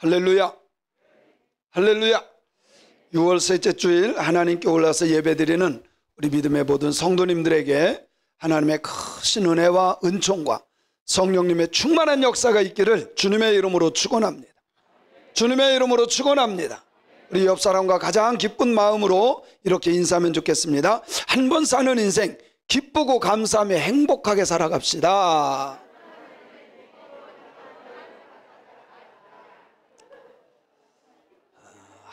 할렐루야, 할렐루야. 6월 셋째 주일 하나님께 올라서 예배드리는 우리 믿음의 모든 성도님들에게 하나님의 크신 은혜와 은총과 성령님의 충만한 역사가 있기를 주님의 이름으로 축원합니다. 주님의 이름으로 축원합니다. 우리 옆 사람과 가장 기쁜 마음으로 이렇게 인사하면 좋겠습니다. 한 번 사는 인생 기쁘고 감사하며 행복하게 살아갑시다.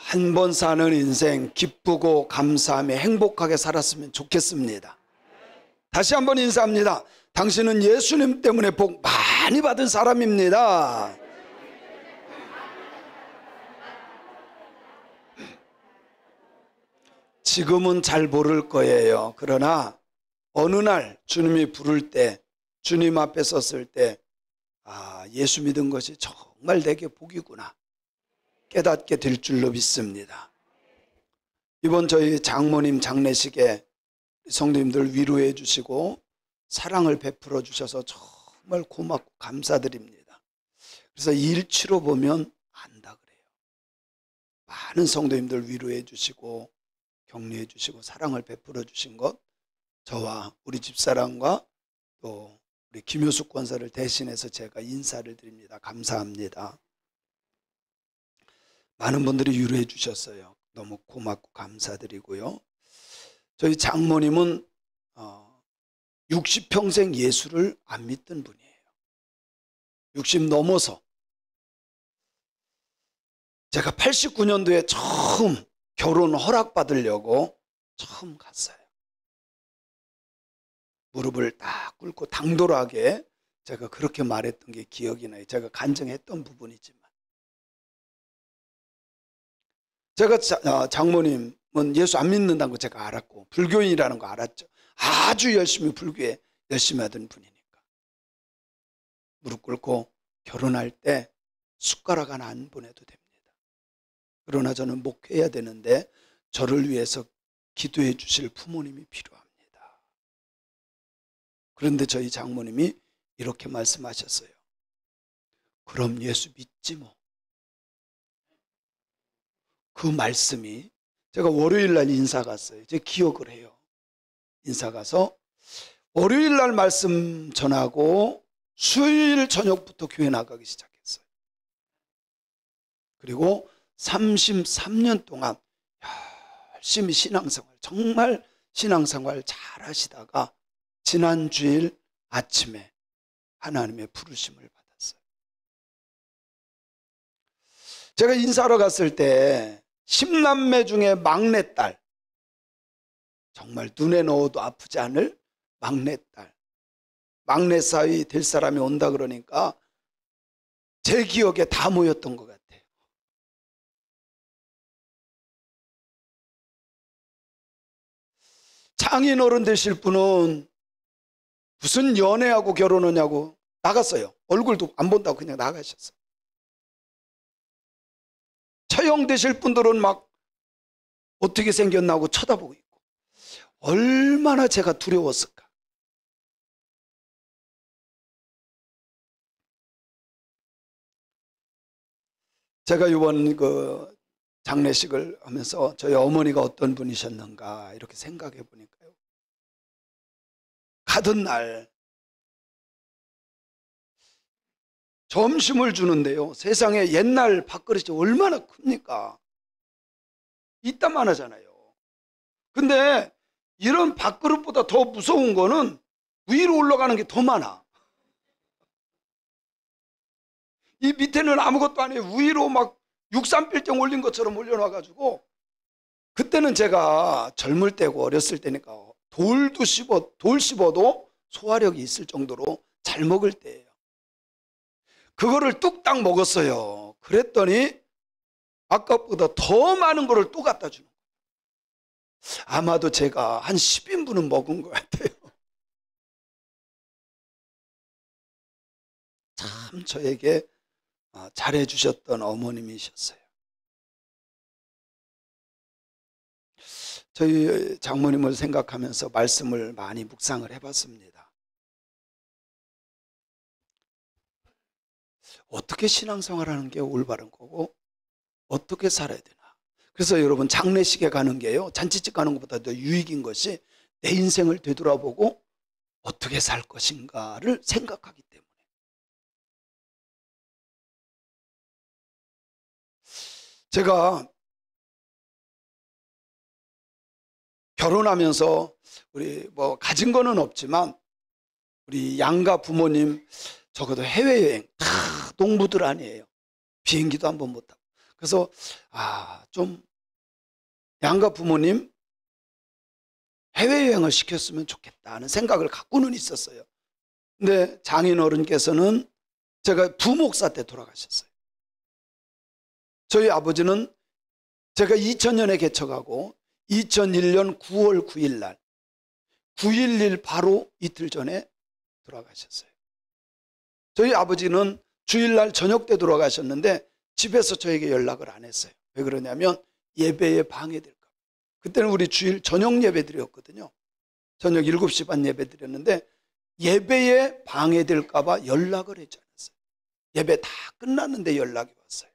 한 번 사는 인생 기쁘고 감사하며 행복하게 살았으면 좋겠습니다. 다시 한번 인사합니다. 당신은 예수님 때문에 복 많이 받은 사람입니다. 지금은 잘 모를 거예요. 그러나 어느 날 주님이 부를 때, 주님 앞에 섰을 때, 예수 믿은 것이 정말 내게 복이구나 깨닫게 될 줄로 믿습니다. 이번 저희 장모님 장례식에 성도님들 위로해 주시고 사랑을 베풀어 주셔서 정말 고맙고 감사드립니다. 그래서 일치로 보면 안다 그래요. 많은 성도님들 위로해 주시고 격려해 주시고 사랑을 베풀어 주신 것, 저와 우리 집사람과 또 우리 김효숙 권사를 대신해서 제가 인사를 드립니다. 감사합니다. 많은 분들이 위로해 주셨어요. 너무 고맙고 감사드리고요. 저희 장모님은 60평생 예수를 안 믿던 분이에요. 60 넘어서 제가 89년도에 처음 결혼 허락받으려고 처음 갔어요. 무릎을 딱 꿇고 당돌하게 제가 그렇게 말했던 게 기억이 나요. 제가 간증했던 부분이지만 제가 장모님은 예수 안 믿는다는 거 제가 알았고 불교인이라는 거 알았죠. 아주 열심히 불교에 열심히 하던 분이니까 무릎 꿇고 결혼할 때 숟가락 하나 안 보내도 됩니다. 그러나 저는 목회해야 되는데 저를 위해서 기도해 주실 부모님이 필요합니다. 그런데 저희 장모님이 이렇게 말씀하셨어요. 그럼 예수 믿지 뭐. 그 말씀이 제가 월요일 날 인사 갔어요. 제가 기억을 해요. 인사 가서 월요일 날 말씀 전하고 수요일 저녁부터 교회 나가기 시작했어요. 그리고 33년 동안 열심히 신앙생활, 정말 신앙생활 잘 하시다가 지난 주일 아침에 하나님의 부르심을 받았어요. 제가 인사하러 갔을 때 10남매 중에 막내딸, 정말 눈에 넣어도 아프지 않을 막내딸, 막내 사위 될 사람이 온다 그러니까 제 기억에 다 모였던 것 같아요. 장인 어른 되실 분은 무슨 연애하고 결혼하냐고 나갔어요. 얼굴도 안 본다고 그냥 나가셨어요. 처형 되실 분들은 막 어떻게 생겼나고 쳐다보고 있고 얼마나 제가 두려웠을까. 제가 이번 그 장례식을 하면서 저희 어머니가 어떤 분이셨는가 이렇게 생각해 보니까요. 가던 날 점심을 주는데요. 세상에 옛날 밥그릇이 얼마나 큽니까? 이따만 하잖아요. 근데 이런 밥그릇보다 더 무서운 거는 위로 올라가는 게 더 많아. 이 밑에는 아무것도 아니에요. 위로 막 63빌딩 올린 것처럼 올려놔가지고 그때는 제가 젊을 때고 어렸을 때니까 돌 씹어도 소화력이 있을 정도로 잘 먹을 때예요. 그거를 뚝딱 먹었어요. 그랬더니 아까보다 더 많은 거를 또 갖다 주는 거예요. 아마도 제가 한 10인분은 먹은 것 같아요. 참 저에게 잘해주셨던 어머님이셨어요. 저희 장모님을 생각하면서 말씀을 많이 묵상을 해봤습니다. 어떻게 신앙생활하는 게 올바른 거고 어떻게 살아야 되나. 그래서 여러분 장례식에 가는 게요, 잔치집 가는 것보다 더 유익인 것이 내 인생을 되돌아보고 어떻게 살 것인가를 생각하기 때문에. 제가 결혼하면서 우리 뭐 가진 거는 없지만 우리 양가 부모님 적어도 해외여행 다 농부들 아니에요. 비행기도 한 번 못 타고. 그래서 좀 양가 부모님 해외여행을 시켰으면 좋겠다는 생각을 갖고는 있었어요. 근데 장인어른께서는 제가 부목사 때 돌아가셨어요. 저희 아버지는 제가 2000년에 개척하고 2001년 9월 9일 날 9.11 바로 이틀 전에 돌아가셨어요. 저희 아버지는 주일날 저녁 때 돌아가셨는데 집에서 저에게 연락을 안 했어요. 왜 그러냐면 예배에 방해될까. 그때는 우리 주일 저녁 예배 드렸거든요. 저녁 7시 반 예배 드렸는데 예배에 방해될까 봐 연락을 하지 않았어요. 예배 다 끝났는데 연락이 왔어요.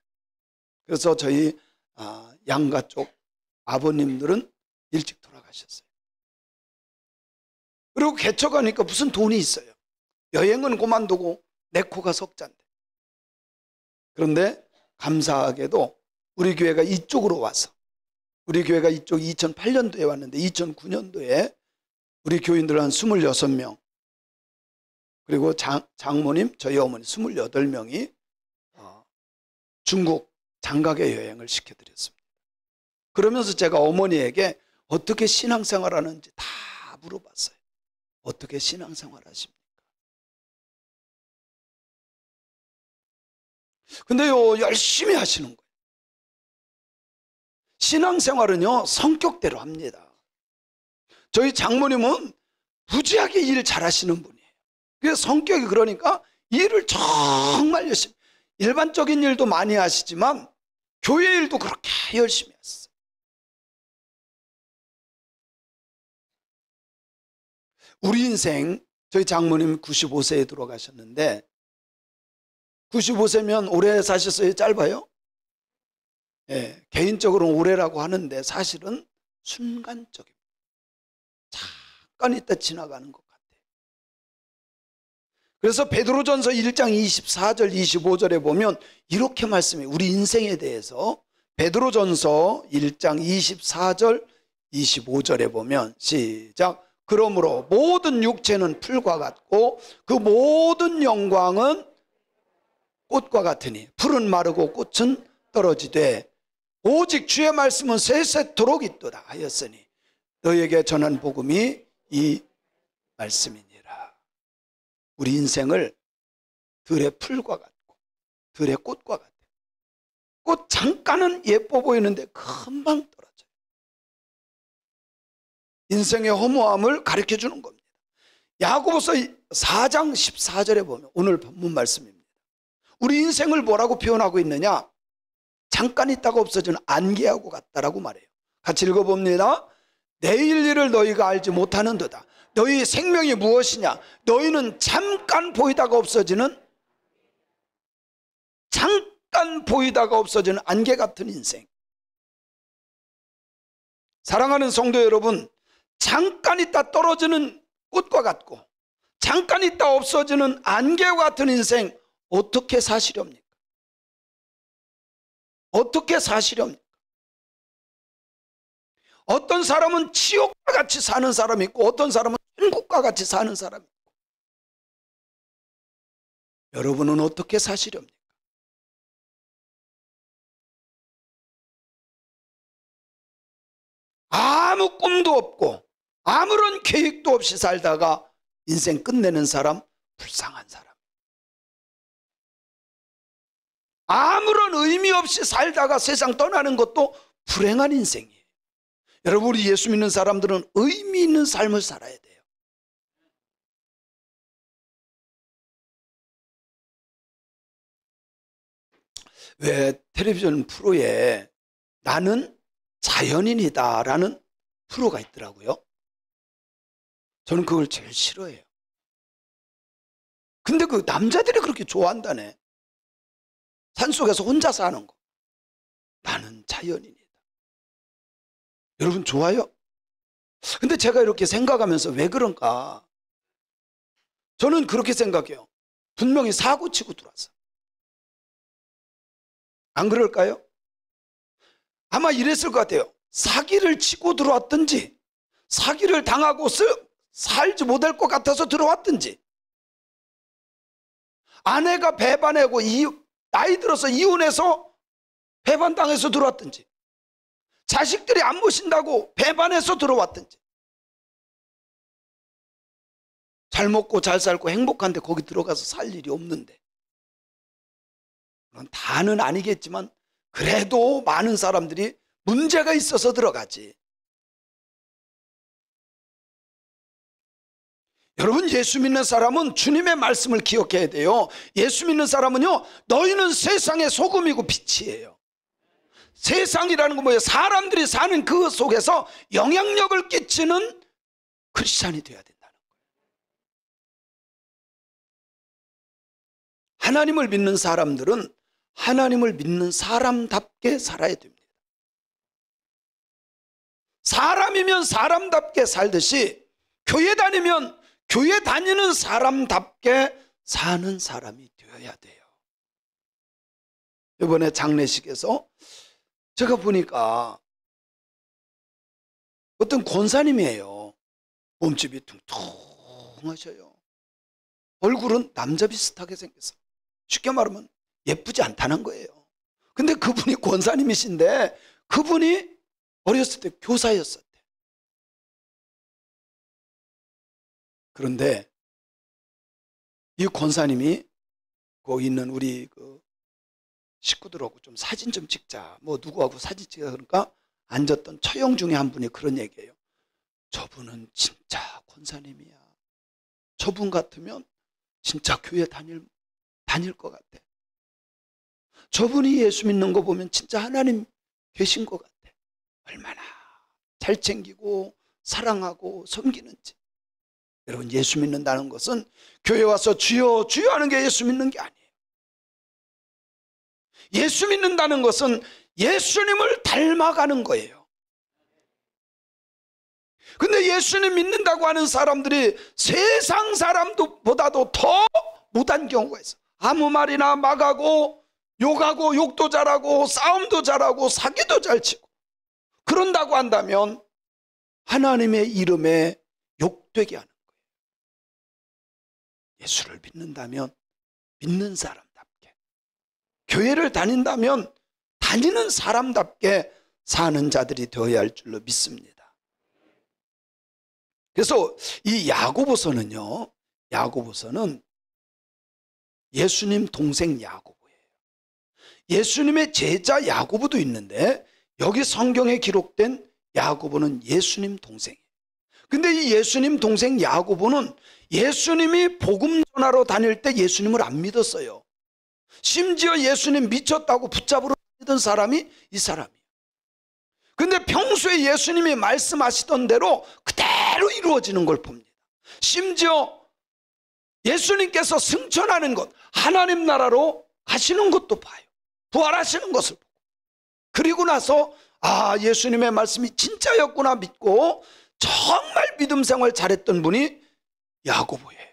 그래서 저희 양가 쪽 아버님들은 일찍 돌아가셨어요. 그리고 개척하니까 무슨 돈이 있어요. 여행은 그만두고 내 코가 석잔데. 그런데 감사하게도 우리 교회가 이쪽으로 와서, 우리 교회가 이쪽 2008년도에 왔는데 2009년도에 우리 교인들 한 26명, 그리고 장모님, 저희 어머니 28명이 중국 장가게 여행을 시켜드렸습니다. 그러면서 제가 어머니에게 어떻게 신앙생활 하는지 다 물어봤어요. 어떻게 신앙생활 하십니까? 근데요, 열심히 하시는 거예요. 신앙생활은요, 성격대로 합니다. 저희 장모님은 무지하게 일 잘하시는 분이에요. 그래서 성격이 그러니까 일을 정말 열심히, 일반적인 일도 많이 하시지만 교회 일도 그렇게 열심히 하셨어요. 우리 인생, 저희 장모님 95세에 돌아가셨는데 95세면 오래 사셨어요? 짧아요? 예, 개인적으로는 오래라고 하는데 사실은 순간적입니다. 잠깐 있다 지나가는 것 같아요. 그래서 베드로전서 1장 24절 25절에 보면 이렇게 말씀해요. 우리 인생에 대해서 베드로전서 1장 24절 25절에 보면 시작. 그러므로 모든 육체는 풀과 같고 그 모든 영광은 꽃과 같으니 풀은 마르고 꽃은 떨어지되 오직 주의 말씀은 세세토록 있도다 하였으니 너에게 전한 복음이 이 말씀이니라. 우리 인생을 들의 풀과 같고 들의 꽃과 같아요. 꽃 잠깐은 예뻐 보이는데 금방 떨어져요. 인생의 허무함을 가르쳐 주는 겁니다. 야고보서 4장 14절에 보면 오늘 본문 말씀입니다. 우리 인생을 뭐라고 표현하고 있느냐? 잠깐 있다가 없어지는 안개하고 같다라고 말해요. 같이 읽어봅니다. 내일 일을 너희가 알지 못하는도다. 너희 생명이 무엇이냐? 너희는 잠깐 보이다가 없어지는 안개 같은 인생. 사랑하는 성도 여러분, 잠깐 있다 떨어지는 꽃과 같고 잠깐 있다 없어지는 안개와 같은 인생 어떻게 사시렵니까? 어떻게 사시렵니까? 어떤 사람은 지옥과 같이 사는 사람이 있고 어떤 사람은 천국과 같이 사는 사람이 있고 여러분은 어떻게 사시렵니까? 아무 꿈도 없고 아무런 계획도 없이 살다가 인생 끝내는 사람, 불쌍한 사람. 아무런 의미 없이 살다가 세상 떠나는 것도 불행한 인생이에요. 여러분, 우리 예수 믿는 사람들은 의미 있는 삶을 살아야 돼요. 왜 텔레비전 프로에 나는 자연인이다 라는 프로가 있더라고요. 저는 그걸 제일 싫어해요. 근데 그 남자들이 그렇게 좋아한다네. 산속에서 혼자 사는 거. 나는 자연인이다. 여러분 좋아요? 근데 제가 이렇게 생각하면서 왜 그런가? 저는 그렇게 생각해요. 분명히 사고 치고 들어왔어. 안 그럴까요? 아마 이랬을 것 같아요. 사기를 치고 들어왔든지 사기를 당하고 살지 못할 것 같아서 들어왔든지, 아내가 배반하고 나이 들어서 이혼해서 배반당해서 들어왔든지, 자식들이 안 모신다고 배반해서 들어왔든지, 잘 먹고 잘 살고 행복한데 거기 들어가서 살 일이 없는데, 그건 다는 아니겠지만 그래도 많은 사람들이 문제가 있어서 들어가지. 여러분, 예수 믿는 사람은 주님의 말씀을 기억해야 돼요. 예수 믿는 사람은요, 너희는 세상의 소금이고 빛이에요. 세상이라는 건 뭐예요? 사람들이 사는 그 속에서 영향력을 끼치는 크리스찬이 되어야 된다는 거예요. 하나님을 믿는 사람들은 하나님을 믿는 사람답게 살아야 됩니다. 사람이면 사람답게 살듯이 교회 다니면 교회 다니는 사람답게 사는 사람이 되어야 돼요. 이번에 장례식에서 제가 보니까 어떤 권사님이에요. 몸집이 퉁퉁하셔요. 얼굴은 남자 비슷하게 생겼어. 쉽게 말하면 예쁘지 않다는 거예요. 근데 그분이 권사님이신데 그분이 어렸을 때 교사였었대. 그런데 이 권사님이 거기 있는 우리 그 식구들하고 좀 사진 좀 찍자, 뭐 누구하고 사진 찍자, 그러니까 앉았던 처형 중에 한 분이 그런 얘기예요. 저분은 진짜 권사님이야. 저분 같으면 진짜 교회 다닐 것 같아. 저분이 예수 믿는 거 보면 진짜 하나님 계신 것 같아. 얼마나 잘 챙기고 사랑하고 섬기는지. 여러분, 예수 믿는다는 것은 교회 와서 주여 주여 하는 게 예수 믿는 게 아니에요. 예수 믿는다는 것은 예수님을 닮아가는 거예요. 근데 예수님 믿는다고 하는 사람들이 세상 사람보다도 더 못한 경우가 있어. 아무 말이나 막 하고 욕하고 욕도 잘하고 싸움도 잘하고 사기도 잘 치고, 그런다고 한다면 하나님의 이름에 욕되게 하는 거예요. 예수를 믿는다면 믿는 사람답게, 교회를 다닌다면 다니는 사람답게 사는 자들이 되어야 할 줄로 믿습니다. 그래서 이 야고보서는요, 야고보서는 예수님 동생 야고보예요. 예수님의 제자 야고보도 있는데 여기 성경에 기록된 야고보는 예수님 동생이에요. 근데 이 예수님 동생 야고보는 예수님이 복음 전하러 다닐 때 예수님을 안 믿었어요. 심지어 예수님 미쳤다고 붙잡으러 다니던 사람이 이 사람이에요. 근데 평소에 예수님이 말씀하시던 대로 그대로 이루어지는 걸 봅니다. 심지어 예수님께서 승천하는 것, 하나님 나라로 가시는 것도 봐요. 부활하시는 것을 보고, 그리고 나서 아, 예수님의 말씀이 진짜였구나 믿고 정말 믿음 생활 잘했던 분이 야고보예요.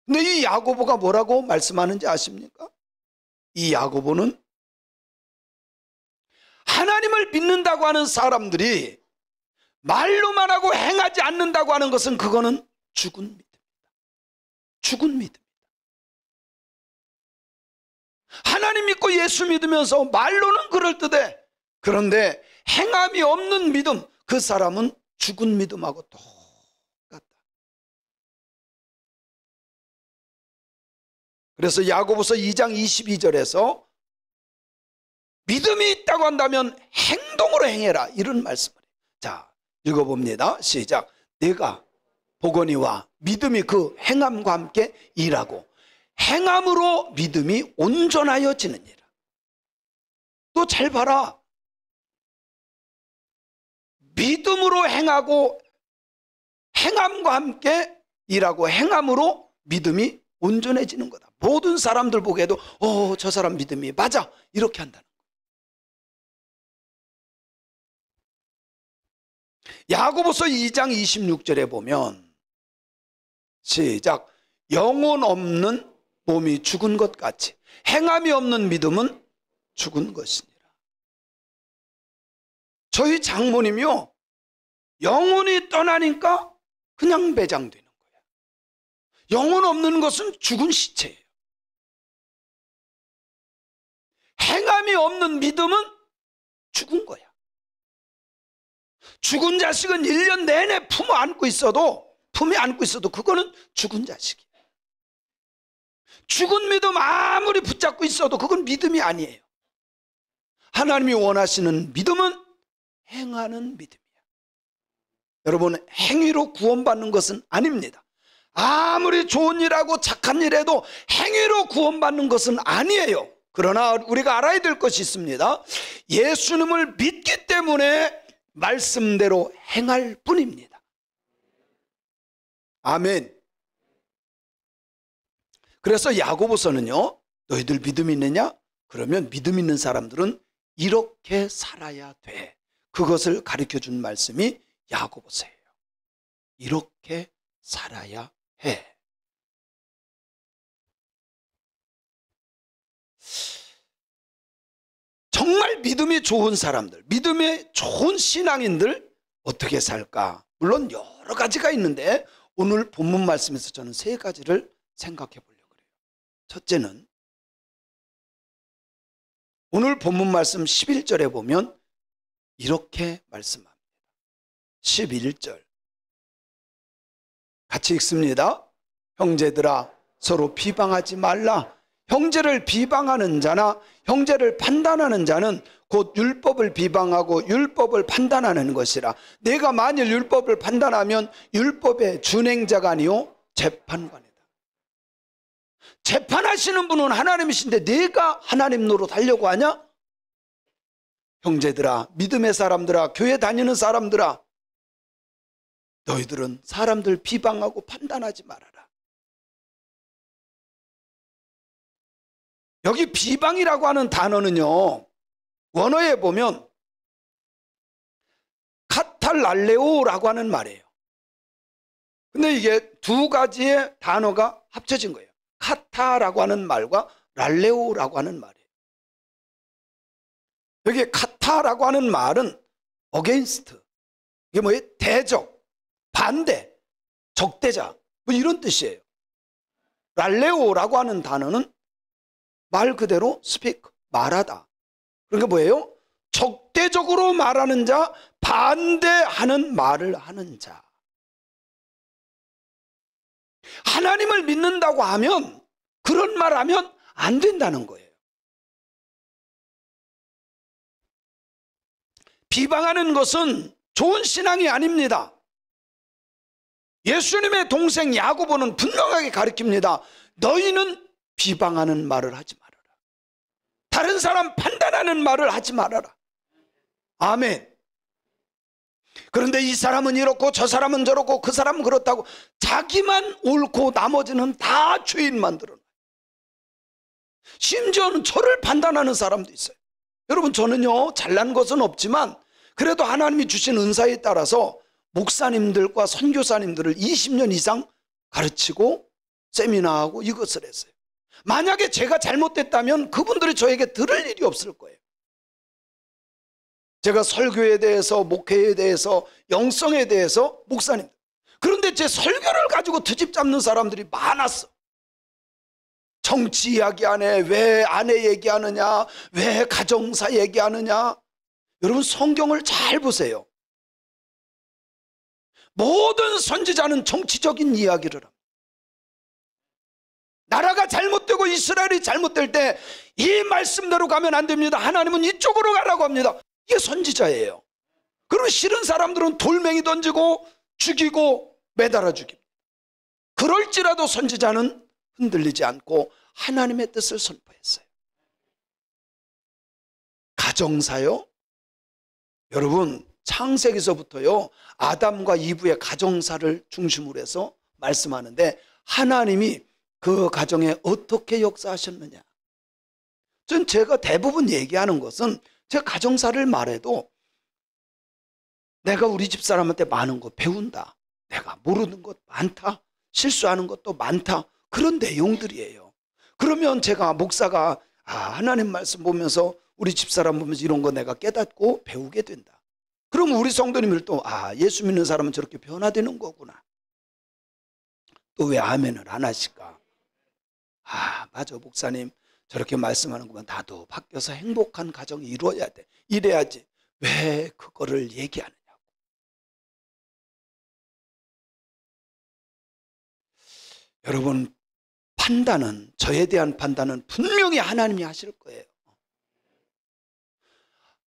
근데 이 야고보가 뭐라고 말씀하는지 아십니까? 이 야고보는 하나님을 믿는다고 하는 사람들이 말로만 하고 행하지 않는다고 하는 것은 그거는 죽은 믿음입니다. 죽은 믿음. 하나님 믿고 예수 믿으면서 말로는 그럴듯해. 그런데 행함이 없는 믿음, 그 사람은 죽은 믿음하고 똑같다. 그래서 야고보서 2장 22절에서 믿음이 있다고 한다면 행동으로 행해라, 이런 말씀을 해요. 자, 읽어봅니다. 시작. 내가 보거니와 믿음이 그 행함과 함께 일하고 행함으로 믿음이 온전하여지느니라. 또 잘 봐라. 믿음으로 행하고 행함과 함께 일하고 행함으로 믿음이 온전해지는 거다. 모든 사람들 보기에도 저 사람 믿음이 맞아, 이렇게 한다는 거예요. 야고보서 2장 26절에 보면 시작. 영혼 없는 몸이 죽은 것 같이 행함이 없는 믿음은 죽은 것이니라. 저희 장모님이요, 영혼이 떠나니까 그냥 매장되는 거예요. 영혼 없는 것은 죽은 시체예요. 행함이 없는 믿음은 죽은 거야. 죽은 자식은 1년 내내 품에 안고 있어도 그거는 죽은 자식이에요. 죽은 믿음 아무리 붙잡고 있어도 그건 믿음이 아니에요. 하나님이 원하시는 믿음은 행하는 믿음이에요. 여러분, 행위로 구원받는 것은 아닙니다. 아무리 좋은 일하고 착한 일해도 행위로 구원받는 것은 아니에요. 그러나 우리가 알아야 될 것이 있습니다. 예수님을 믿기 때문에 말씀대로 행할 뿐입니다. 아멘. 그래서 야고보서는요, 너희들 믿음 있느냐? 그러면 믿음 있는 사람들은 이렇게 살아야 돼. 그것을 가르쳐준 말씀이 야고보서예요. 이렇게 살아야 해. 정말 믿음이 좋은 사람들, 믿음이 좋은 신앙인들 어떻게 살까? 물론 여러 가지가 있는데 오늘 본문 말씀에서 저는 3가지를 생각해 보려고 해요. 첫째는 오늘 본문 말씀 11절에 보면 이렇게 말씀합니다. 11절 같이 읽습니다. 형제들아, 서로 비방하지 말라. 형제를 비방하는 자나 형제를 판단하는 자는 곧 율법을 비방하고 율법을 판단하는 것이라. 내가 만일 율법을 판단하면 율법의 준행자가 아니요 재판관이다. 재판하시는 분은 하나님이신데 내가 하나님 노릇하려고 하냐? 형제들아, 믿음의 사람들아, 교회 다니는 사람들아, 너희들은 사람들 비방하고 판단하지 말아라. 여기 비방이라고 하는 단어는요, 원어에 보면 카탈랄레오라고 하는 말이에요. 근데 이게 2가지의 단어가 합쳐진 거예요. 카타라고 하는 말과 랄레오라고 하는 말이에요. 여기 카타라고 하는 말은 against, 이게 뭐예요? 대적, 반대, 적대자, 뭐 이런 뜻이에요. 랄레오라고 하는 단어는 말 그대로 speak, 말하다. 그러니까 뭐예요? 적대적으로 말하는 자, 반대하는 말을 하는 자. 하나님을 믿는다고 하면 그런 말 하면 안 된다는 거예요. 비방하는 것은 좋은 신앙이 아닙니다. 예수님의 동생 야고보는 분명하게 가르칩니다. 너희는 비방하는 말을 하지 말아라. 다른 사람 판단하는 말을 하지 말아라. 아멘. 그런데 이 사람은 이렇고 저 사람은 저렇고 그 사람은 그렇다고 자기만 옳고 나머지는 다 죄인 만들어놔요. 심지어는 저를 판단하는 사람도 있어요. 여러분, 저는요 잘난 것은 없지만 그래도 하나님이 주신 은사에 따라서 목사님들과 선교사님들을 20년 이상 가르치고 세미나하고 이것을 했어요. 만약에 제가 잘못됐다면 그분들이 저에게 들을 일이 없을 거예요. 제가 설교에 대해서, 목회에 대해서, 영성에 대해서 목사님, 그런데 제 설교를 가지고 트집 잡는 사람들이 많았어. 정치 이야기 안 해, 왜 아내 얘기하느냐, 왜 가정사 얘기하느냐. 여러분, 성경을 잘 보세요. 모든 선지자는 정치적인 이야기를 합니다. 나라가 잘못되고 이스라엘이 잘못될 때 이 말씀대로 가면 안 됩니다. 하나님은 이쪽으로 가라고 합니다. 이게 선지자예요. 그러면 싫은 사람들은 돌멩이 던지고 죽이고 매달아 죽입니다. 그럴지라도 선지자는 흔들리지 않고 하나님의 뜻을 선포했어요. 가정사요? 여러분, 창세기서부터요 아담과 이브의 가정사를 중심으로 해서 말씀하는데 하나님이 그 가정에 어떻게 역사하셨느냐. 전 제가 대부분 얘기하는 것은 제 가정사를 말해도 내가 우리 집사람한테 많은 거 배운다. 내가 모르는 것 많다. 실수하는 것도 많다. 그런 내용들이에요. 그러면 제가 목사가 하나님 말씀 보면서 우리 집사람 보면서 이런 거 내가 깨닫고 배우게 된다. 그럼 우리 성도님들 또 예수 믿는 사람은 저렇게 변화되는 거구나. 또 왜 아멘을 안 하실까? 맞아 목사님 저렇게 말씀하는구만. 나도 바뀌어서 행복한 가정이 이루어야 돼. 이래야지. 왜 그거를 얘기하느냐고. 여러분 판단은, 저에 대한 판단은 분명히 하나님이 하실 거예요.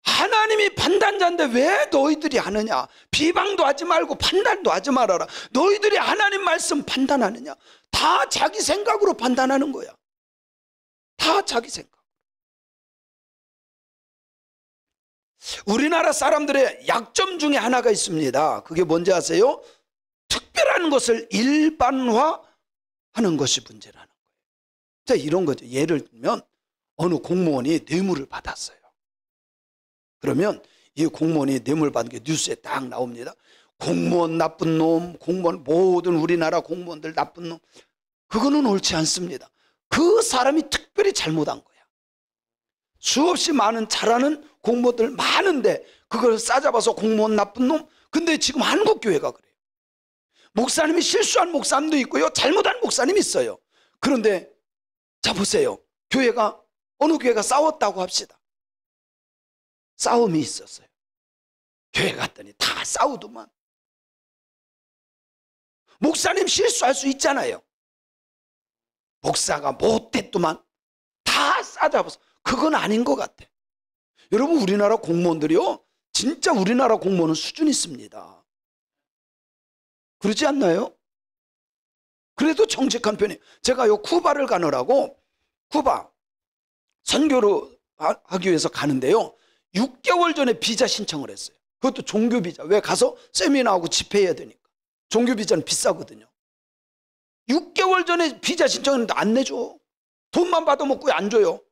하나님이 판단자인데 왜 너희들이 하느냐. 비방도 하지 말고 판단도 하지 말아라. 너희들이 하나님 말씀 판단하느냐. 다 자기 생각으로 판단하는 거야. 다 자기 생각. 우리나라 사람들의 약점 중에 하나가 있습니다. 그게 뭔지 아세요? 특별한 것을 일반화하는 것이 문제라는 거예요. 자, 이런 거죠. 예를 들면 어느 공무원이 뇌물을 받았어요. 그러면 이 공무원이 뇌물 받은 게 뉴스에 딱 나옵니다. 공무원 나쁜 놈, 공무원, 모든 우리나라 공무원들 나쁜 놈. 그거는 옳지 않습니다. 그 사람이 특별히 잘못한 거야. 수없이 많은 잘하는 공무원들 많은데 그걸 싸잡아서 공무원 나쁜 놈. 근데 지금 한국교회가 그래요. 목사님이 실수한 목사님도 있고요, 잘못한 목사님이 있어요. 그런데 자 보세요. 교회가, 어느 교회가 싸웠다고 합시다. 싸움이 있었어요. 교회 갔더니 다 싸우더만. 목사님 실수할 수 있잖아요. 목사가 못했더만 다 싸잡아서. 그건 아닌 것 같아. 여러분 우리나라 공무원들이요, 진짜 우리나라 공무원은 수준이 있습니다. 그러지 않나요? 그래도 정직한 편이에요. 제가요 쿠바를 가느라고 쿠바 선교를 하기 위해서 가는데요, 6개월 전에 비자 신청을 했어요. 그것도 종교 비자. 왜? 가서 세미나하고 집회해야 되니까. 종교 비자는 비싸거든요. 6개월 전에 비자 신청했는데 안 내줘. 돈만 받아먹고 안 줘요.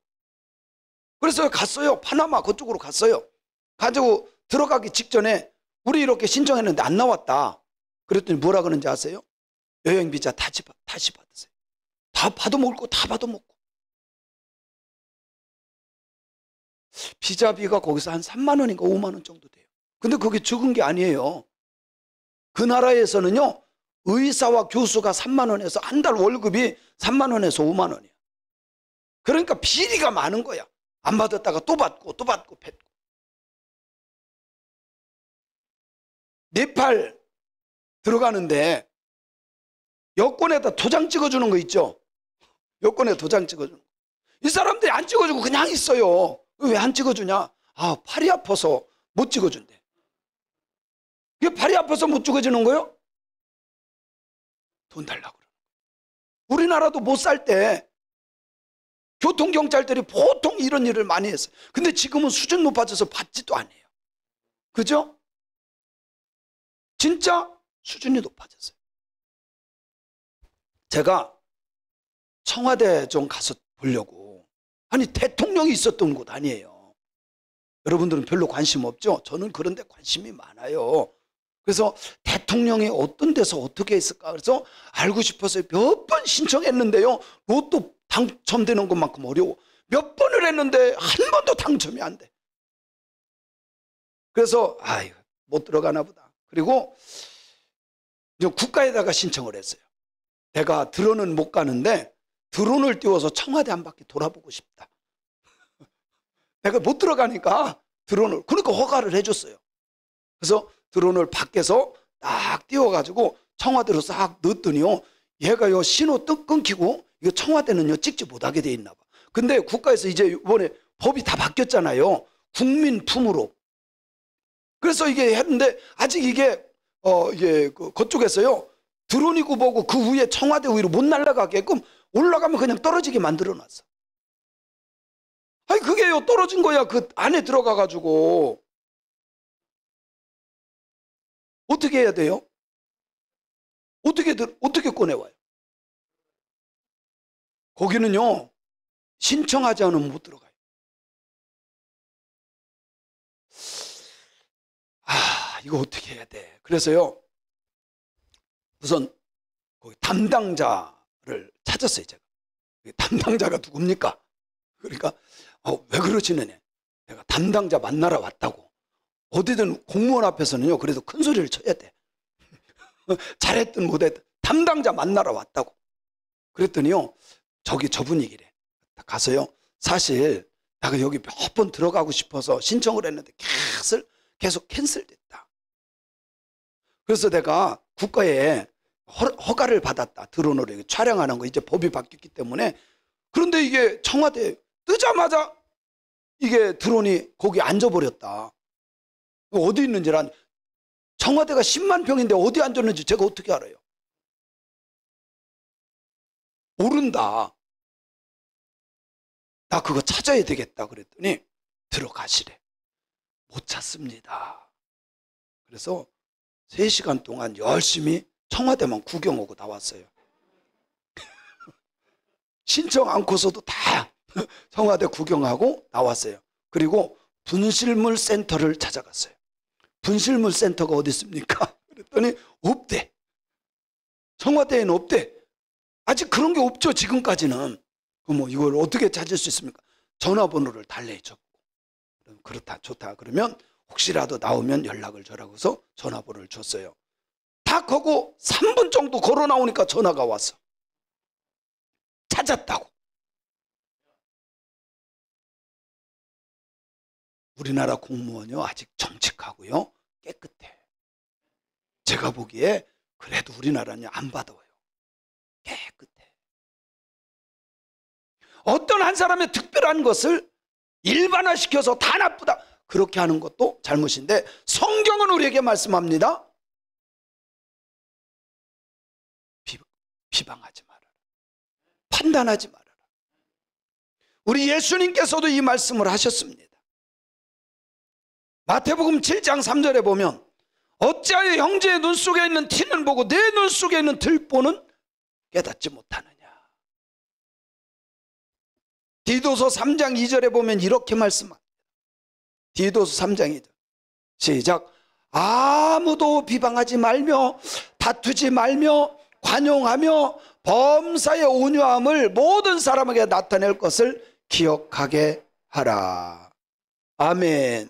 그래서 갔어요. 파나마 그쪽으로 갔어요. 가지고 들어가기 직전에 우리 이렇게 신청했는데 안 나왔다. 그랬더니 뭐라 그러는지 아세요? 여행 비자 다시 받으세요. 다 받아먹을 거 다 받아먹고. 비자비가 거기서 한 3만 원인가 5만 원 정도 돼요. 근데 그게 적은 게 아니에요. 그 나라에서는요, 의사와 교수가 3만 원에서 한 달 월급이 3만 원에서 5만 원이야. 그러니까 비리가 많은 거야. 안 받았다가 또 받고 또 받고 뱉고. 네팔 들어가는데 여권에다 도장 찍어주는 거 있죠? 여권에 도장 찍어주는 거. 이 사람들이 안 찍어주고 그냥 있어요. 왜 안 찍어주냐? 팔이 아파서 못 찍어준대. 이게 팔이 아파서 못 찍어주는 거요? 돈 달라고 그러는 거예요. 우리나라도 못 살 때 교통경찰들이 보통 이런 일을 많이 했어요. 근데 지금은 수준 높아져서 받지도 않아요. 그죠? 진짜 수준이 높아졌어요. 제가 청와대 좀 가서 보려고. 아니 대통령이 있었던 곳 아니에요. 여러분들은 별로 관심 없죠? 저는 그런 데 관심이 많아요. 그래서 대통령이 어떤 데서 어떻게 했을까 그래서 알고 싶어서 몇 번 신청했는데요, 로또 당첨되는 것만큼 어려워. 몇 번을 했는데 한 번도 당첨이 안 돼. 그래서 못 들어가나 보다. 그리고 이제 국가에다가 신청을 했어요. 내가 드론은 못 가는데 드론을 띄워서 청와대 한 바퀴 돌아보고 싶다. 내가 못 들어가니까 드론을, 그러니까 허가를 해줬어요. 그래서 드론을 밖에서 딱 띄워가지고 청와대로 싹 넣었더니요, 얘가요 신호 뚝 끊기고, 이거 청와대는요 찍지 못하게 돼 있나 봐. 근데 국가에서 이제 이번에 법이 다 바뀌었잖아요. 국민 품으로. 그래서 이게 했는데 아직 이게 그쪽에서요 드론이고 뭐고 그 위에 청와대 위로 못 날아가게끔 올라가면 그냥 떨어지게 만들어 놨어. 그게요 떨어진 거야. 그 안에 들어가 가지고 어떻게 해야 돼요? 어떻게 꺼내와요? 거기는요, 신청하지 않으면 못 들어가요. 이거 어떻게 해야 돼? 그래서요, 우선 거기 담당자를 찾았어요, 제가. 담당자가 누굽니까? 그러니까 왜 그러시느냐? 내가 담당자 만나러 왔다고. 어디든 공무원 앞에서는요, 그래도 큰 소리를 쳐야 돼. 잘했든 못했든 담당자 만나러 왔다고. 그랬더니요, 저분 얘기래. 가서요, 사실 내가 여기 몇 번 들어가고 싶어서 신청을 했는데 계속 캔슬됐다. 그래서 내가 국가에 허가를 받았다. 드론으로 촬영하는 거 이제 법이 바뀌었기 때문에. 그런데 이게 청와대 뜨자마자 이게 드론이 거기 앉아버렸다. 어디 있는지 청와대가 10만 평인데 어디 앉았는지 제가 어떻게 알아요? 모른다. 나 그거 찾아야 되겠다 그랬더니 들어가시래. 못 찾습니다. 그래서 3시간 동안 열심히 청와대만 구경하고 나왔어요. 신청 않고서도 다 청와대 구경하고 나왔어요. 그리고 분실물 센터를 찾아갔어요. 분실물 센터가 어디 있습니까? 그랬더니 없대. 청와대에는 없대. 아직 그런 게 없죠, 지금까지는. 그럼 이걸 어떻게 찾을 수 있습니까? 전화번호를 달래줬고. 그렇다, 좋다. 그러면 혹시라도 나오면 연락을 줘라고 해서 전화번호를 줬어요. 딱 하고 3분 정도 걸어 나오니까 전화가 왔어. 찾았다고. 우리나라 공무원이요, 아직 정직하고요, 깨끗해. 제가 보기에 그래도 우리나라는 안 받아와요. 깨끗해. 어떤 한 사람의 특별한 것을 일반화시켜서 다 나쁘다 그렇게 하는 것도 잘못인데, 성경은 우리에게 말씀합니다. 비방하지 말아라. 판단하지 말아라. 우리 예수님께서도 이 말씀을 하셨습니다. 마태복음 7장 3절에 보면, 어찌하여 형제의 눈 속에 있는 티는 보고 내 눈 속에 있는 들보는 깨닫지 못하느냐. 디도서 3장 2절에 보면 이렇게 말씀합니다. 디도서 3장 2절 시작. 아무도 비방하지 말며 다투지 말며 관용하며 범사의 온유함을 모든 사람에게 나타낼 것을 기억하게 하라. 아멘.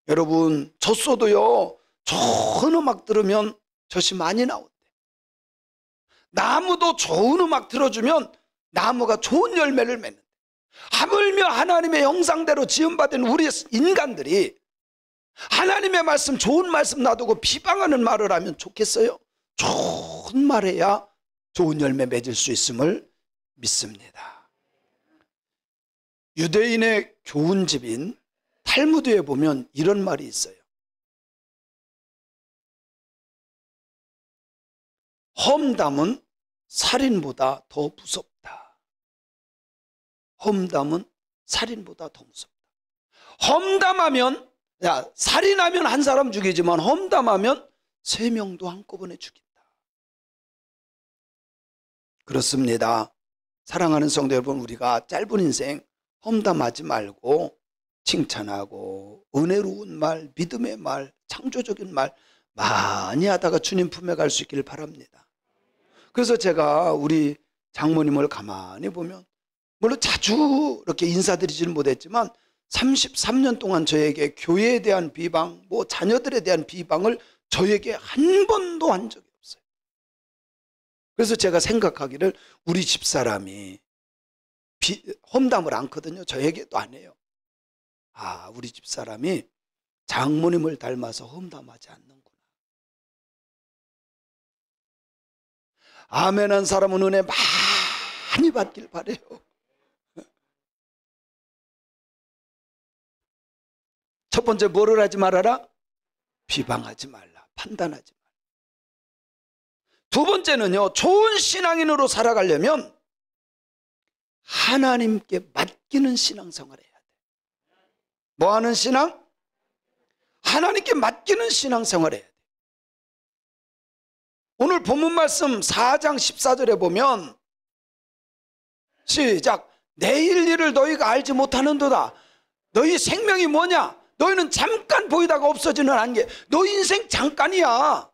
여러분, 젖소도요, 좋은 음악 들으면 젖이 많이 나온대. 나무도 좋은 음악 들어주면 나무가 좋은 열매를 맺는데, 하물며 하나님의 형상대로 지음받은 우리 인간들이 하나님의 말씀, 좋은 말씀 놔두고 비방하는 말을 하면 좋겠어요? 좋은 말해야 좋은 열매 맺을 수 있음을 믿습니다. 유대인의 교훈집인 탈무드에 보면 이런 말이 있어요. 험담은 살인보다 더 무섭다. 험담은 살인보다 더 무섭다. 험담하면, 살인하면 한 사람 죽이지만 험담하면 3명도 한꺼번에 죽인다. 그렇습니다. 사랑하는 성도 여러분, 우리가 짧은 인생 험담하지 말고 칭찬하고 은혜로운 말, 믿음의 말, 창조적인 말 많이 하다가 주님 품에 갈 수 있기를 바랍니다. 그래서 제가 우리 장모님을 가만히 보면, 물론 자주 이렇게 인사드리지는 못했지만 33년 동안 저에게 교회에 대한 비방, 자녀들에 대한 비방을 저에게 한 번도 한 적이 없어요. 그래서 제가 생각하기를 우리 집사람이 험담을 않거든요. 저에게도 안 해요. 우리 집사람이 장모님을 닮아서 험담하지 않는구나. 아멘한 사람은 은혜 많이 받길 바래요. 첫 번째, 뭐를 하지 말아라? 비방하지 말라. 판단하지 말라. 두 번째는요, 좋은 신앙인으로 살아가려면 하나님께 맡기는 신앙생활을 해야 돼. 뭐 하는 신앙? 하나님께 맡기는 신앙생활을 해야 돼. 오늘 본문 말씀 4장 14절에 보면 시작. 내일 일을 너희가 알지 못하는도다. 너희 생명이 뭐냐? 너희는 잠깐 보이다가 없어지는 안개. 너희 인생 잠깐이야.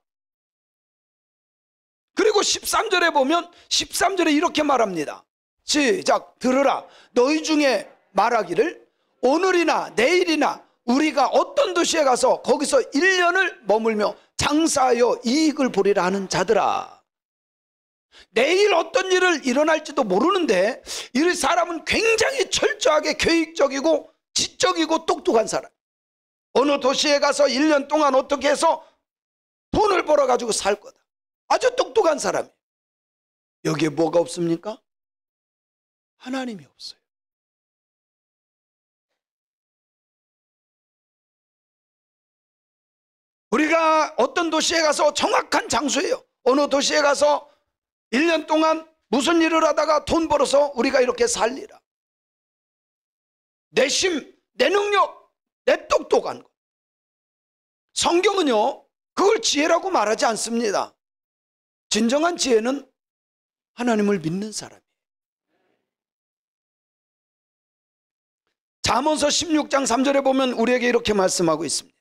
그리고 13절에 보면 13절에 이렇게 말합니다. 시작. 들으라. 너희 중에 말하기를 오늘이나 내일이나 우리가 어떤 도시에 가서 거기서 1년을 머물며 장사하여 이익을 보리라 하는 자들아. 내일 어떤 일을 일어날지도 모르는데 이 사람은 굉장히 철저하게 계획적이고 지적이고 똑똑한 사람. 어느 도시에 가서 1년 동안 어떻게 해서 돈을 벌어가지고 살 거다. 아주 똑똑한 사람이에요. 여기에 뭐가 없습니까? 하나님이 없어요. 우리가 어떤 도시에 가서 정확한 장소예요. 어느 도시에 가서 1년 동안 무슨 일을 하다가 돈 벌어서 우리가 이렇게 살리라. 내 힘, 내 능력, 내 똑똑한 것. 성경은요, 그걸 지혜라고 말하지 않습니다. 진정한 지혜는 하나님을 믿는 사람이에요. 잠언서 16장 3절에 보면 우리에게 이렇게 말씀하고 있습니다.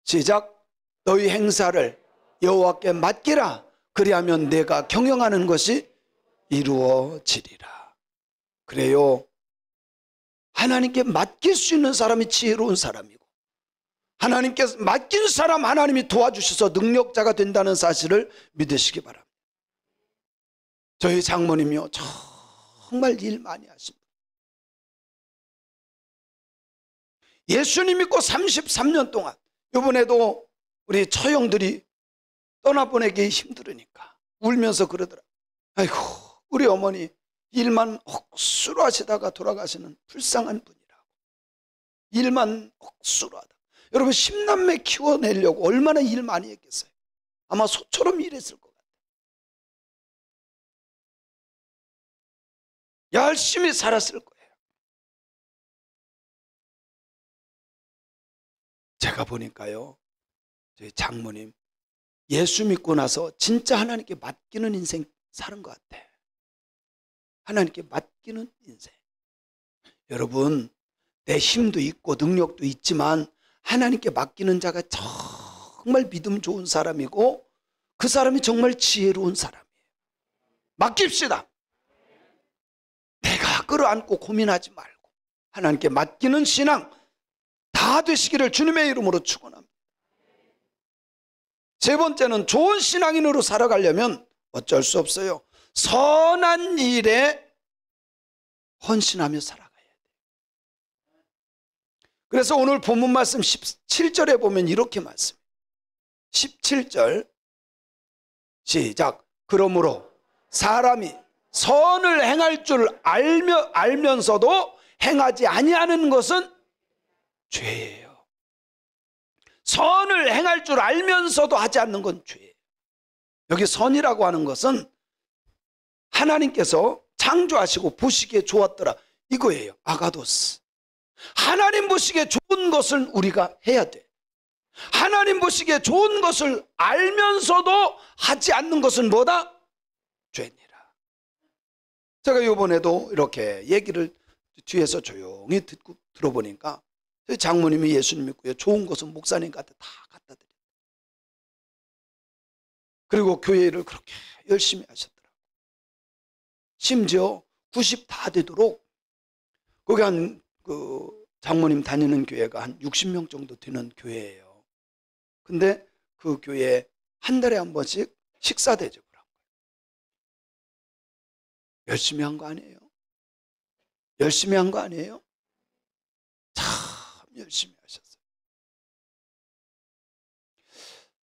시작. 너희 행사를 여호와께 맡기라. 그리하면 내가 경영하는 것이 이루어지리라. 그래요. 하나님께 맡길 수 있는 사람이 지혜로운 사람이고, 하나님께 맡긴 사람 하나님이 도와주셔서 능력자가 된다는 사실을 믿으시기 바랍니다. 저희 장모님이요, 정말 일 많이 하십니다. 예수님 믿고 33년 동안, 이번에도 우리 처형들이 떠나보내기 힘들으니까 울면서 그러더라. 아이고, 우리 어머니 일만 억수로 하시다가 돌아가시는 불쌍한 분이라고. 일만 억수로 하다. 여러분, 10남매 키워내려고 얼마나 일 많이 했겠어요. 아마 소처럼 일했을 것 같아요. 열심히 살았을 거예요. 제가 보니까요, 저희 장모님 예수 믿고 나서 진짜 하나님께 맡기는 인생 사는 것 같아. 하나님께 맡기는 인생. 여러분, 내 힘도 있고 능력도 있지만 하나님께 맡기는 자가 정말 믿음 좋은 사람이고 그 사람이 정말 지혜로운 사람이에요. 맡깁시다. 내가 끌어안고 고민하지 말고 하나님께 맡기는 신앙 다 되시기를 주님의 이름으로 축원합니다. 세 번째는 좋은 신앙인으로 살아가려면 어쩔 수 없어요. 선한 일에 헌신하며 살아가야 돼요. 그래서 오늘 본문 말씀 17절에 보면 이렇게 말씀해요. 17절 시작. 그러므로 사람이 선을 행할 줄 알면서도 행하지 아니하는 것은 죄예요. 선을 행할 줄 알면서도 하지 않는 건 죄예요. 여기 선이라고 하는 것은 하나님께서 창조하시고 보시기에 좋았더라 이거예요. 아가도스. 하나님 보시기에 좋은 것을 우리가 해야 돼. 하나님 보시기에 좋은 것을 알면서도 하지 않는 것은 뭐다? 죄니라. 제가 이번에도 이렇게 얘기를 뒤에서 조용히 듣고 들어보니까 장모님이 예수님 믿고요, 좋은 것은 목사님한테 다 갖다 드렸어요. 그리고 교회를 그렇게 열심히 하셨더라고요. 심지어 90 다 되도록 거기 장모님 다니는 교회가 한 60명 정도 되는 교회예요. 근데 그 교회에 한 달에 한 번씩 식사 대접을 한 거예요. 열심히 한 거 아니에요? 열심히 한 거 아니에요? 참 열심히 하셨어요.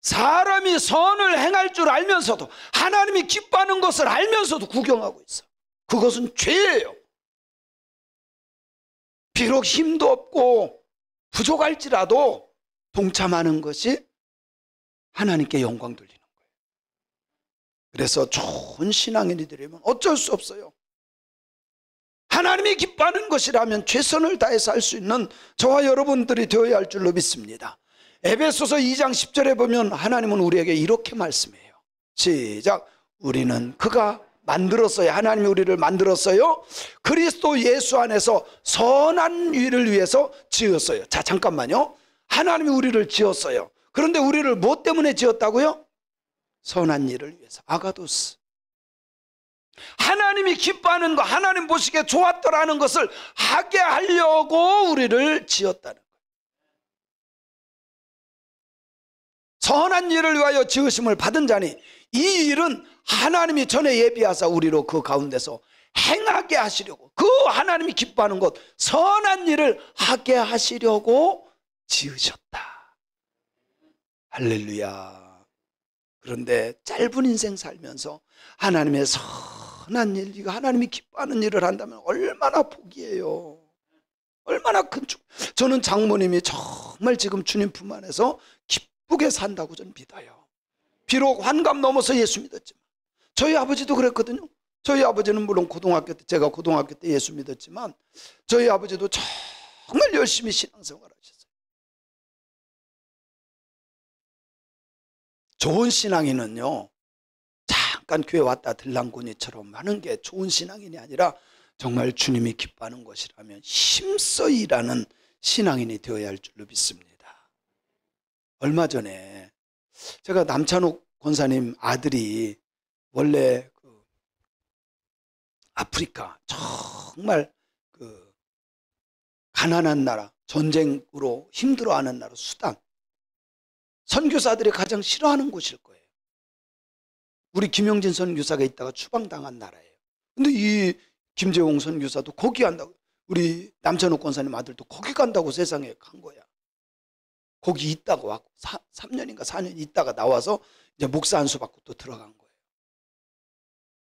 사람이 선을 행할 줄 알면서도 하나님이 기뻐하는 것을 알면서도 구경하고 있어. 그것은 죄예요. 비록 힘도 없고 부족할지라도 동참하는 것이 하나님께 영광 돌리는 거예요. 그래서 좋은 신앙인이 되려면 어쩔 수 없어요. 하나님이 기뻐하는 것이라면 최선을 다해서 할 수 있는 저와 여러분들이 되어야 할 줄로 믿습니다. 에베소서 2장 10절에 보면 하나님은 우리에게 이렇게 말씀해요. 시작. 우리는 그가 만들었어요. 하나님이 우리를 만들었어요. 그리스도 예수 안에서 선한 일을 위해서 지었어요. 자, 잠깐만요. 하나님이 우리를 지었어요. 그런데 우리를 뭐 때문에 지었다고요? 선한 일을 위해서. 아가도스. 하나님이 기뻐하는 거, 하나님 보시기에 좋았더라는 것을 하게 하려고 우리를 지었다는 거예요. 선한 일을 위하여 지으심을 받은 자니 이 일은 하나님이 전에 예비하사 우리로 그 가운데서 행하게 하시려고, 그 하나님이 기뻐하는 것 선한 일을 하게 하시려고 지으셨다. 할렐루야. 그런데 짧은 인생 살면서 하나님의 선한 일, 이거 하나님이 기뻐하는 일을 한다면 얼마나 복이에요. 얼마나 큰 축. 저는 장모님이 정말 지금 주님 품 안에서 기쁘게 산다고 저는 믿어요. 비록 환갑 넘어서 예수 믿었지만, 저희 아버지도 그랬거든요. 저희 아버지는 물론 고등학교 때, 제가 고등학교 때 예수 믿었지만 저희 아버지도 정말 열심히 신앙생활 하셨어요. 좋은 신앙인은요, 잠깐 교회 왔다 들랑구니처럼 하는 게 좋은 신앙인이 아니라 정말 주님이 기뻐하는 것이라면 힘써 일하는 신앙인이 되어야 할 줄로 믿습니다. 얼마 전에 제가 남찬욱 권사님 아들이 원래 아프리카 정말 가난한 나라, 전쟁으로 힘들어하는 나라 수단, 선교사들이 가장 싫어하는 곳일 거예요. 우리 김영진 선교사가 있다가 추방당한 나라예요. 근데 이 김재홍 선교사도 거기 간다고, 우리 남찬욱 권사님 아들도 거기 간다고 세상에 간 거야. 거기 있다가 왔고 3년인가 4년 있다가 나와서 이제 목사 안수 받고 또 들어간 거예요.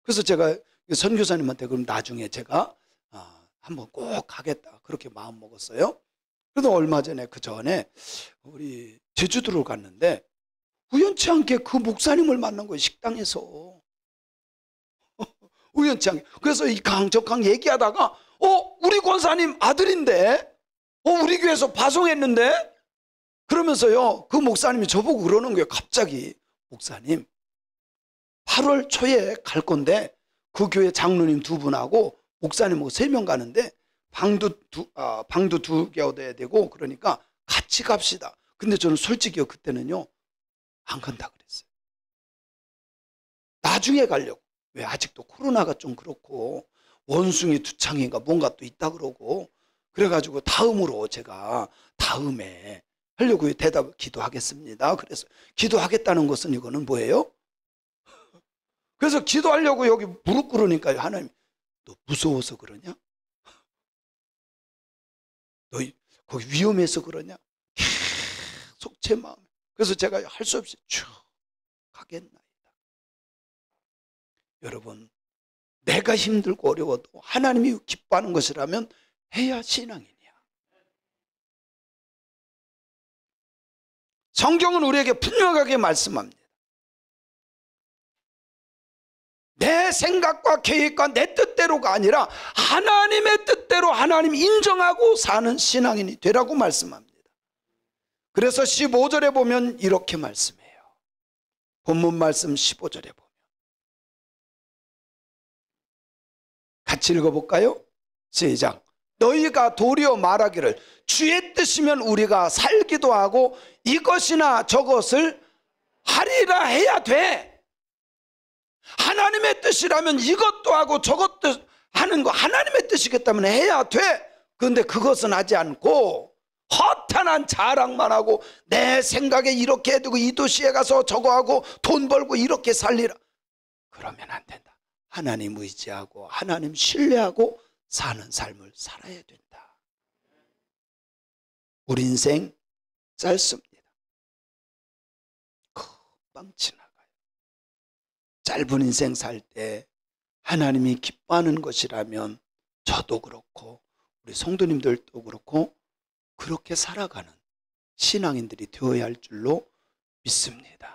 그래서 제가 선교사님한테 그럼 나중에 제가 한번 꼭 가겠다 그렇게 마음 먹었어요. 그래도 얼마 전에 그 전에 우리 제주도를 갔는데 우연치 않게 그 목사님을 만난 거예요. 식당에서. 우연치 않게. 그래서 이 강적강 얘기하다가 우리 권사님 아들인데 우리 교회에서 파송했는데, 그러면서요 그 목사님이 저보고 그러는 거예요. 갑자기, 목사님 8월 초에 갈 건데 그 교회 장로님 2분하고 목사님하고 3명 가는데 방도 2개 얻어야 되고 그러니까 같이 갑시다. 근데 저는 솔직히요 그때는요 안 간다 그랬어요. 나중에 가려고. 왜? 아직도 코로나가 좀 그렇고 원숭이 두창인가 뭔가 또 있다 그러고, 그래가지고 다음으로 제가 다음에 하려고 기도하겠습니다. 그래서 기도하겠다는 것은 이거는 뭐예요? 그래서 기도하려고 여기 무릎 꿇으니까요, 하나님, 너 무서워서 그러냐? 너 거기 위험해서 그러냐? 계속 제 마음에. 그래서 제가 할 수 없이 쭉 가겠나이다. 여러분, 내가 힘들고 어려워도 하나님이 기뻐하는 것이라면 해야 신앙인이야. 성경은 우리에게 분명하게 말씀합니다. 내 생각과 계획과 내 뜻대로가 아니라 하나님의 뜻대로 하나님 인정하고 사는 신앙인이 되라고 말씀합니다. 그래서 15절에 보면 이렇게 말씀해요. 본문 말씀 15절에 보면 같이 읽어볼까요? 시작. 너희가 도리어 말하기를 주의 뜻이면 우리가 살기도 하고 이것이나 저것을 하리라 해야 돼. 하나님의 뜻이라면 이것도 하고 저것도 하는 거 하나님의 뜻이겠다면 해야 돼. 그런데 그것은 하지 않고 허탄한 자랑만 하고 내 생각에 이렇게 해두고 이 도시에 가서 저거 하고 돈 벌고 이렇게 살리라. 그러면 안 된다. 하나님 의지하고 하나님 신뢰하고 사는 삶을 살아야 된다. 우리 인생 짧습니다. 금방 지나가요. 짧은 인생 살 때 하나님이 기뻐하는 것이라면 저도 그렇고 우리 성도님들도 그렇고 그렇게 살아가는 신앙인들이 되어야 할 줄로 믿습니다.